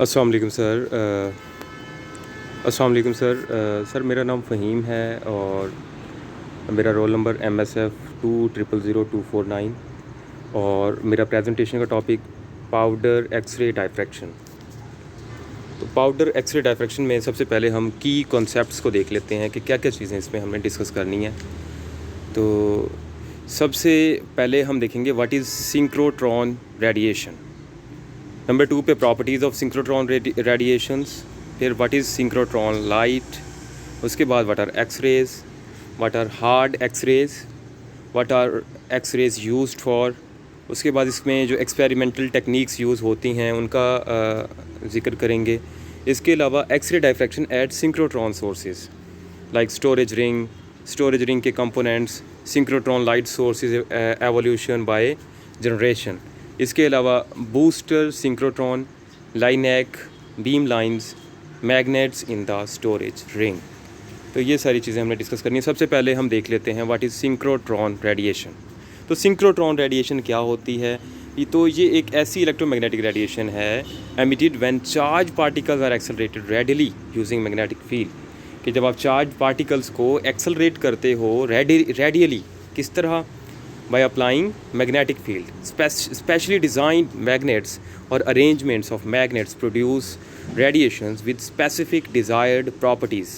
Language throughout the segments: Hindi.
अस्सलाम वालेकुम सर। अस्सलाम वालेकुम सर। सर मेरा नाम फ़हीम है और मेरा रोल नंबर MSF 2000249 और मेरा प्रेजेंटेशन का टॉपिक पाउडर एक्सरे डायफ्रैक्शन। तो पाउडर एक्सरे डायफ्रैक्शन में सबसे पहले हम की कॉन्सेप्ट्स को देख लेते हैं कि क्या क्या चीज़ें इसमें हमें डिस्कस करनी है। तो सबसे पहले हम देखेंगे what is synchrotron radiation. Number 2 पे प्रॉपर्टीज़ ऑफ सिंक्रोट्रॉन रेडिएशंस, फिर व्हाट इज़ सिंक्रोट्रॉन लाइट, उसके बाद what are x-rays, what are hard x-rays, what are x-rays used for. उसके बाद इसमें जो एक्सपेरिमेंटल टेक्निक्स यूज़ होती हैं उनका ज़िक्र करेंगे। इसके अलावा x ray diffraction at synchrotron sources like storage ring के components, synchrotron light sources evolution by generation. इसके अलावा booster synchrotron, linac, beam lines, magnets in the storage ring. तो ये सारी चीज़ें हमने डिस्कस करनी है। सबसे पहले हम देख लेते हैं व्हाट इज़ सिंक्रोट्रॉन रेडिएशन। तो सिंक्रोट्रॉन रेडिएशन क्या होती है? ये एक ऐसी इलेक्ट्रोमैग्नेटिक रेडिएशन है emitted when charge particles are accelerated radially using magnetic field, कि जब आप चार्ज पार्टिकल्स को एक्सेलरेट करते हो रेडियली, किस तरह? by applying magnetic field. Specially designed magnets or arrangements of magnets produce radiations with specific desired properties.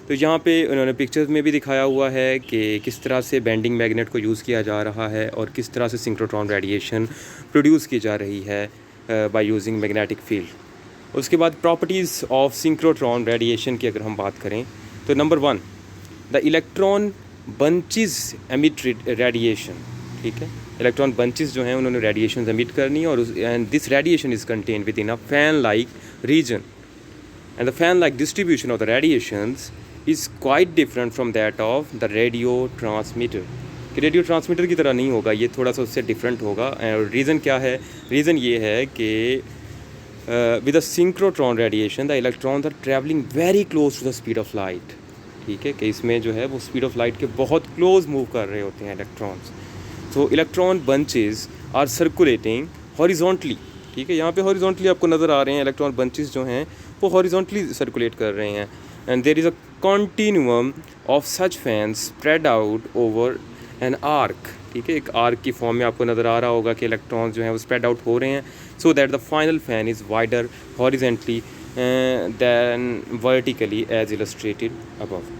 तो यहाँ पे उन्होंने पिक्चर्स में भी दिखाया हुआ है कि किस तरह से बेंडिंग मैग्नेट को यूज़ किया जा रहा है और किस तरह से सिंक्रोट्रॉन रेडिएशन प्रोड्यूस की जा रही है बाय यूजिंग मैग्नेटिक फील्ड। उसके बाद प्रॉपर्टीज़ ऑफ सिंक्रोट्रॉन रेडिएशन की अगर हम बात करें तो number 1, the electron bunches emit radiation. ठीक है, इलेक्ट्रॉन बंचेस जो हैं उन्होंने रेडिएशन एमिट करनी है और and this radiation is contain within a fan like region and the fan like distribution of the radiations is quite different from that of the radio transmitter. कि रेडियो ट्रांसमीटर की तरह नहीं होगा, ये थोड़ा सा उससे डिफरेंट होगा। और रीज़न क्या है? रीज़न ये है कि with the synchrotron radiation the electrons are travelling very close to the speed of light. ठीक है, कि इसमें जो है वो स्पीड ऑफ लाइट के बहुत क्लोज मूव कर रहे होते हैं इलेक्ट्रॉन्स। तो electron bunches are circulating horizontally. ठीक है, यहाँ पे हॉरिजॉन्टली आपको नज़र आ रहे हैं इलेक्ट्रॉन बंचेस जो हैं वो हॉरिजॉन्टली सर्कुलेट कर रहे हैं and there is a continuum of such fans spread out over an arc. ठीक है, एक आर्क की फॉर्म में आपको नज़र आ रहा होगा कि इलेक्ट्रॉन जो हैं वो स्प्रेड आउट हो रहे हैं so that the final fan is wider horizontally than vertically as illustrated above.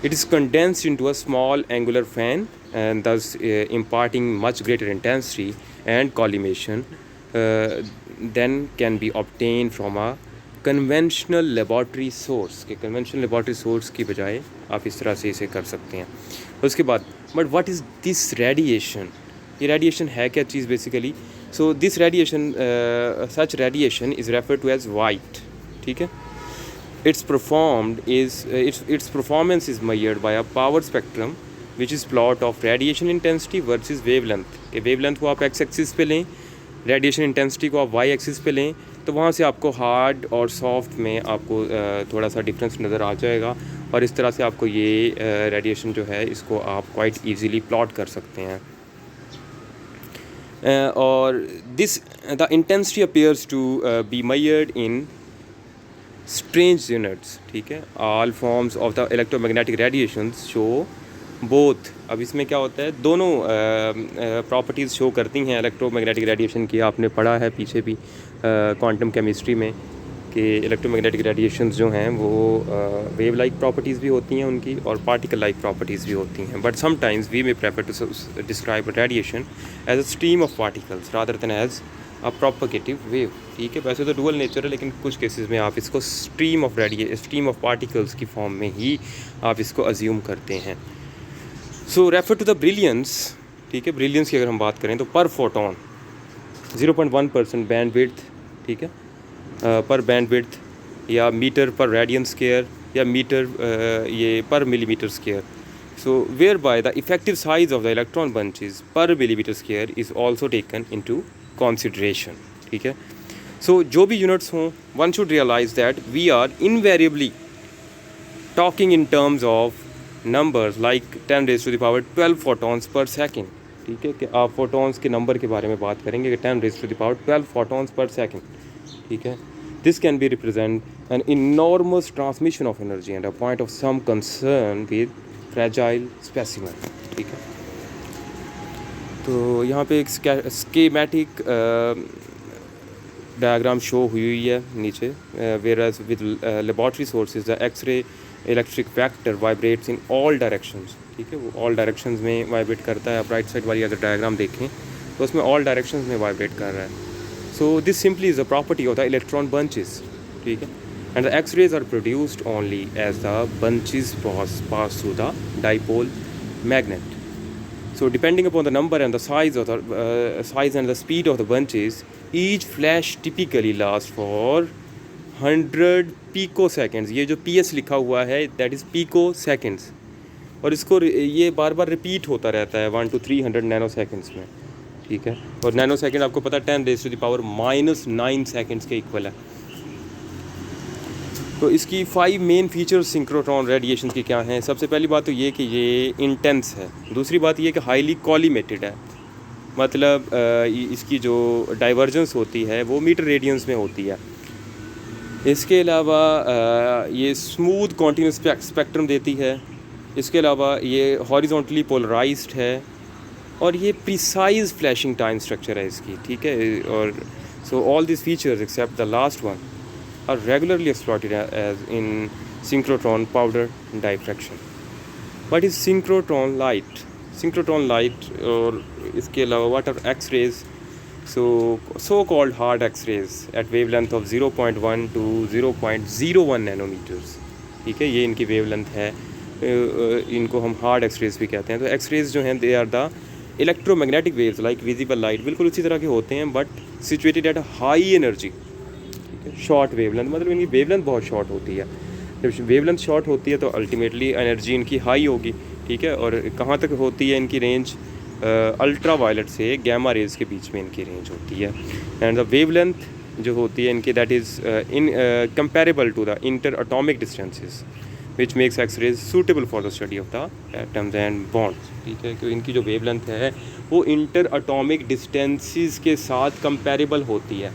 It is condensed into a small angular fan and thus imparting much greater intensity and collimation than can be obtained from a conventional laboratory source। के conventional laboratory source की बजाय आप इस तरह से इसे कर सकते हैं। उसके बाद but what is this radiation? ये radiation है क्या चीज़ basically? So this radiation, such radiation is referred to as white. ठीक है, its performance is measured by a power spectrum which is plot of radiation intensity versus wavelength। कि wavelength को आप x एक्सिस पे लें, radiation intensity को आप y एक्सिस पे लें, तो वहाँ से आपको हार्ड और सॉफ्ट में आपको थोड़ा सा डिफरेंस नज़र आ जाएगा और इस तरह से आपको ये रेडिएशन जो है इसको आप क्वाइट ईजीली प्लॉट कर सकते हैं। और this the intensity appears to be measured in strange units. ठीक है, all forms of the electromagnetic radiations show both. अब इसमें क्या होता है, दोनों प्रॉपर्टीज़ शो करती हैं इलेक्ट्रोमैग्नेटिक रेडिएशन की। आपने पढ़ा है पीछे भी क्वांटम केमिस्ट्री में कि इलेक्ट्रोमैग्नेटिक रेडिएशंस जो हैं वो वेव लाइक प्रॉपर्टीज़ भी होती हैं उनकी और पार्टिकल लाइक प्रॉपर्टीज़ भी होती हैं। But sometimes we may prefer to describe radiation as a stream of particles rather than as a propagative wave. ठीक है, वैसे तो डुअल नेचर है लेकिन कुछ केसेस में आप इसको स्ट्रीम ऑफ पार्टिकल्स की फॉर्म में ही आप इसको अज्यूम करते हैं। सो रेफर टू द ब्रिलियंस। ठीक है, ब्रिलियंस की अगर हम बात करें तो पर फोटोन 0.1% बैंड विड्थ। ठीक है, पर बैंड विड्थ या मीटर पर रेडियन स्क्वायर या मीटर ये per millimetre square. So whereby the effective size of the electron bunches per millimetre square is also taken into consideration. ठीक है, सो जो भी यूनिट्स हों, one should realise that we are invariably talking in terms of numbers like 10⁻12 photons per second. ठीक है, कि आप फोटॉन्स के नंबर के बारे में बात करेंगे कि 10⁻12 फोटॉन्स पर सेकेंड। ठीक है, This can be represent an enormous transmission of energy and a point of some concern with fragile specimen. ठीक है, तो यहाँ पे एक स्कीमेटिक डायग्राम शो हुई है नीचे. Whereas with laboratory sources the X-ray electric vector vibrates in all directions. ठीक है, वो all directions में वाइब्रेट करता है. आप राइट साइड वाली अगर डायग्राम देखें तो उसमें all directions में वाइब्रेट कर रहा है. So this simply is a property of the electron bunches. ठीक है, and the X-rays are produced only as the bunches pass through the dipole magnet. So depending upon the number and the size of the size and the speed of the bunches, each flash typically lasts for 100 picoseconds. ये जो PS लिखा हुआ है that is picoseconds, और इसको ये बार बार रिपीट होता रहता है 1 to 300 नैनो सेकेंड्स में. ठीक है, और नैनो सेकेंड आपको पता है 10⁻⁻⁹ सेकेंड्स के इक्वल है. तो इसकी 5 मेन फीचर्स सिंक्रोट्रॉन रेडिएशन की क्या हैं. सबसे पहली बात तो ये कि ये इंटेंस है. दूसरी बात ये कि हाईली कॉलीमेटेड है, मतलब इसकी जो डाइवर्जेंस होती है वो मीटर रेडियंस में होती है. इसके अलावा ये स्मूथ कॉन्टीन्यूस स्पेक्ट्रम देती है. इसके अलावा ये हॉरिजॉन्टली पोलराइज्ड है और ये प्रिसाइज फ्लैशिंग टाइम स्ट्रक्चर है इसकी. ठीक है, और so all this features except the last one are regularly exploited as in synchrotron powder diffraction. What is synchrotron light? Synchrotron light और इसके अलावा what are X-rays? So called hard X-rays at wavelength of 0.1 to 0.01 nanometers. ठीक है, ये इनकी wavelength है. इनको हम hard X-rays भी कहते हैं. तो X-rays जो हैं they are the electromagnetic waves like visible light, बिल्कुल उसी तरह के होते हैं but situated at a high energy. Short wavelength, मतलब इनकी वेवलेंथ बहुत शॉर्ट होती है. जब वेवलेंथ शॉर्ट होती है तो अल्टीमेटली एनर्जी इनकी हाई होगी. ठीक है, और कहाँ तक होती है इनकी रेंज? अल्ट्रा वायलेट से गैमा रेज के बीच में इनकी रेंज होती है. एंड द वेवलेंथ जो होती है इनकी that is in comparable to the inter atomic distances which makes x-rays suitable for the study of the atoms and bonds. ठीक है, कि इनकी जो वेवलेंथ है वो इंटर अटोमिक डिस्टेंसेस के साथ कंपेरेबल होती है.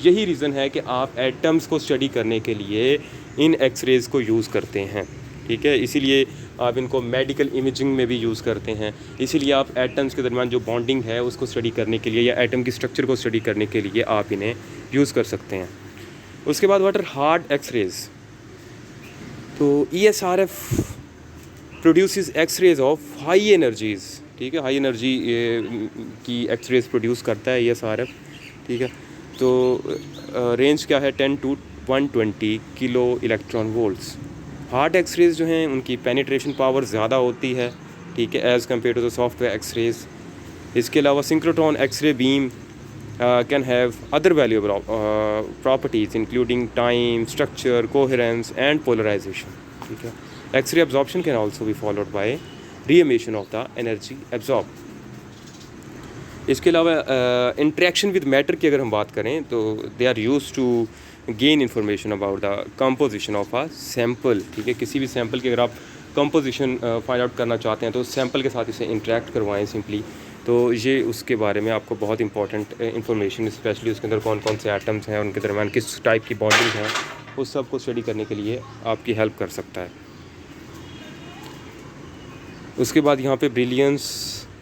यही रीज़न है कि आप एटम्स को स्टडी करने के लिए इन एक्स-रेज़ को यूज़ करते हैं. ठीक है, इसीलिए आप इनको मेडिकल इमेजिंग में भी यूज़ करते हैं. इसीलिए आप एटम्स के दरमियान जो बॉन्डिंग है उसको स्टडी करने के लिए या एटम की स्ट्रक्चर को स्टडी करने के लिए आप इन्हें यूज़ कर सकते हैं. उसके बाद व्हाट आर हार्ड एक्स-रेज़? तो ESRF produces X-rays of high energies. ठीक है, हाई एनर्जी की एक्स-रेज़ प्रोड्यूस करता है ESRF. ठीक है, तो रेंज क्या है 10 to 120 kilo electron volts. Hard X-rays जो हैं उनकी पेनिट्रेशन पावर ज़्यादा होती है. ठीक है, as compare to the software x rays. इसके अलावा synchrotron x ray beam can have other valuable properties including time, structure, coherence and polarisation. ठीक है, x ray absorption can also be followed by reemission of the energy absorb. इसके अलावा इंट्रैक्शन विद मैटर की अगर हम बात करें तो they are used to gain information about the composition of a sample. ठीक है, किसी भी सैम्पल की अगर आप कंपोजिशन फाइंड आउट करना चाहते हैं तो सैम्पल के साथ इसे इंटरेक्ट करवाएं सिंपली. तो ये उसके बारे में आपको बहुत इंपॉर्टेंट इन्फॉर्मेशन, स्पेशली उसके अंदर कौन कौन से एटम्स हैं, उनके दरमियान किस टाइप की बॉन्डिंग है, उस सब को स्टडी करने के लिए आपकी हेल्प कर सकता है. उसके बाद यहाँ पे ब्रिलियंस,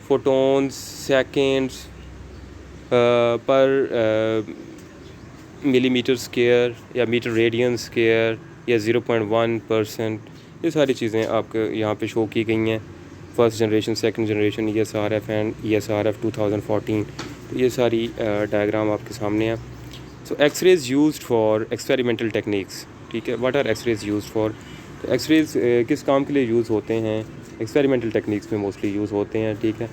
फोटोन्स, सेकेंड्स पर मिलीमीटर स्क्वायर या मीटर रेडियन स्क्वायर या 0.1%, ये सारी चीज़ें आपको यहाँ पे शो की गई हैं. First generation, second generation, ESRF and ESRF 2014. तो ये सारी डायग्राम आपके सामने है. So x rays used for experimental techniques. ठीक है, what are x rays used for? तो एक्स-रेज किस काम के लिए यूज़ होते हैं? एक्सपेरिमेंटल टेक्निक्स में मोस्टली यूज़ होते हैं. ठीक है,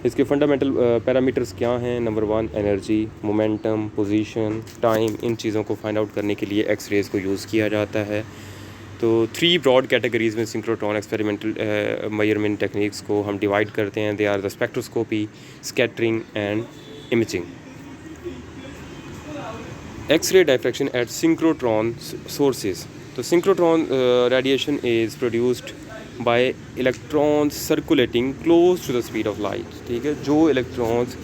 इसके फंडामेंटल पैरामीटर्स क्या हैं? Number 1 energy, momentum, position, time. इन चीज़ों को फाइंड आउट करने के लिए एक्स-रेज़ को यूज़ किया जाता है. तो 3 ब्रॉड कैटेगरीज़ में सिंक्रोट्रॉन एक्सपेरिमेंटल मेजरमेंट टेक्निक्स को हम डिवाइड करते हैं. They are the spectroscopy, scattering and imaging. X ray diffraction at synchrotron sources. तो synchrotron radiation is produced by electrons circulating close to the speed of light. ठीक है, जो इलेक्ट्रॉन्स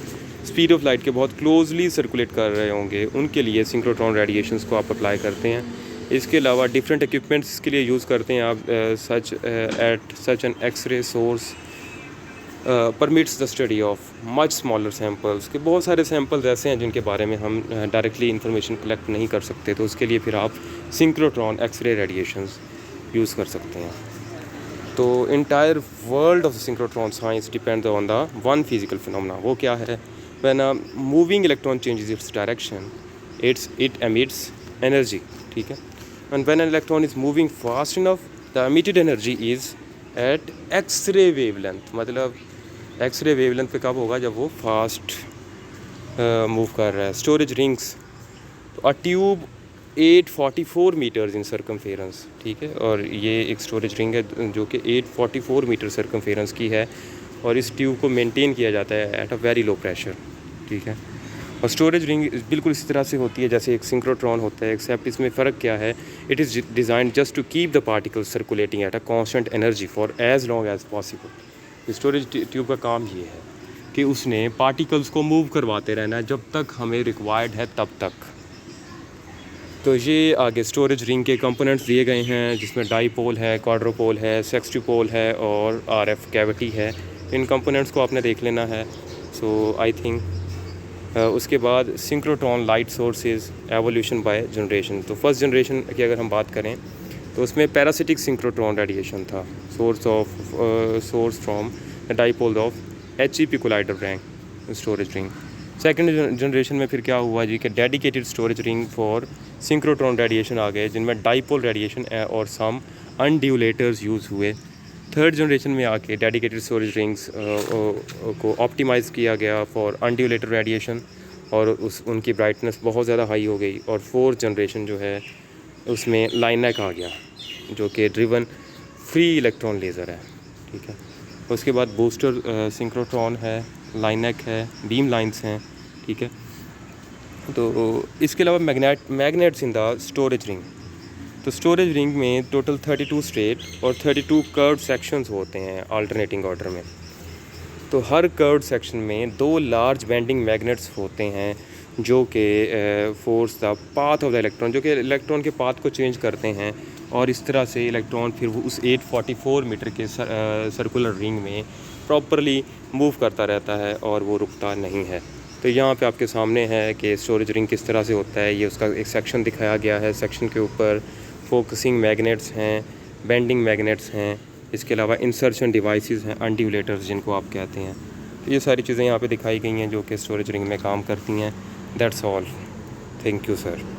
स्पीड ऑफ लाइट के बहुत क्लोजली सर्कुलेट कर रहे होंगे, उनके लिए सिंक्रोट्रॉन रेडिएशंस को आप अप्लाई करते हैं। इसके अलावा डिफरेंट इक्विपमेंट्स के लिए यूज़ करते हैं आप, such an x-ray source permits the study of much smaller samples, के बहुत सारे सैम्पल्स ऐसे हैं जिनके बारे में हम डायरेक्टली इंफॉर्मेशन कलेक्ट नहीं कर सकते, तो उसके लिए फिर आप सिंक्रोट्रॉन एक्सरे रेडिएशंस यूज़ कर सकते हैं। तो entire world of synchrotron science depend on the one physical phenomena. वो क्या है? When a moving electron changes its direction it emits energy, ठीक है। And when an electron is moving fast enough the emitted energy is at x-ray wavelength. मतलब एक्सरे वेवलेंथ पे कब होगा? जब वो फास्ट मूव कर रहा है। Storage rings, a tube 844 metres in circumference, ठीक है। और ये एक स्टोरेज रिंग है जो कि 844 मीटर सर्कमफेरेंस की है, और इस ट्यूब को मेंटेन किया जाता है at a very low pressure, ठीक है। और स्टोरेज रिंग बिल्कुल इसी तरह से होती है जैसे एक सिंक्रोट्रॉन होता है, एक्सेप्ट इसमें फ़र्क क्या है? It is designed just to keep the particles circulating at a constant energy for as long as possible. Storage tube का काम ये है कि उसने पार्टिकल्स को मूव करवाते रहना है जब तक हमें रिक्वायर्ड है तब तक। तो ये आगे स्टोरेज रिंग के कंपोनेंट्स दिए गए हैं, जिसमें डाईपोल है, क्वाड्रोपोल है, सेक्सट्यूपोल है और आरएफ कैविटी है। इन कंपोनेंट्स को आपने देख लेना है। सो आई थिंक उसके बाद synchrotron light sources evolution by generation. तो फर्स्ट जनरेशन की अगर हम बात करें तो उसमें पैरासिटिक सिंक्रोट्रॉन रेडिएशन था, source from dipole of HEP collider rank storage ring. Second generation में फिर क्या हुआ जी कि dedicated storage ring for synchrotron radiation आ गए, जिनमें डाईपोल रेडिएशन और सम अनड्यूलेटर्स यूज़ हुए। थर्ड जनरेशन में आके डेडिकेटेड स्टोरेज रिंग्स को ऑप्टिमाइज़ किया गया फॉर अनड्यूलेटेड रेडिएशन, और उनकी ब्राइटनेस बहुत ज़्यादा हाई हो गई। और फोर्थ जनरेशन जो है उसमें लाइनैक आ गया, जो कि ड्रिवन फ्री इलेक्ट्रॉन लेज़र है, ठीक है। उसके बाद बूस्टर सिंक्रोट्रॉन है, लाइनैक है, बीम लाइन्स हैं, ठीक है। तो इसके अलावा magnets in the storage ring. तो स्टोरेज रिंग में टोटल 32 स्ट्रेट और 32 कर्व्ड सेक्शंस होते हैं अल्टरनेटिंग ऑर्डर में। तो हर कर्व्ड सेक्शन में 2 लार्ज बेंडिंग मैग्नेट्स होते हैं जो कि force the path of the electron, जो कि इलेक्ट्रॉन के पाथ को चेंज करते हैं, और इस तरह से इलेक्ट्रॉन फिर वो उस 844 मीटर के सर्कुलर रिंग में प्रॉपरली मूव करता रहता है और वो रुकता नहीं है। तो यहाँ पे आपके सामने है कि स्टोरेज रिंग किस तरह से होता है। ये उसका एक सेक्शन दिखाया गया है। सेक्शन के ऊपर फोकसिंग मैग्नेट्स हैं, बेंडिंग मैग्नेट्स हैं, इसके अलावा इंसर्शन डिवाइसेस हैं, अनड्यूलेटर्स जिनको आप कहते हैं। तो ये सारी चीज़ें यहाँ पे दिखाई गई हैं जो कि स्टोरेज रिंग में काम करती हैं। That's all. Thank you sir.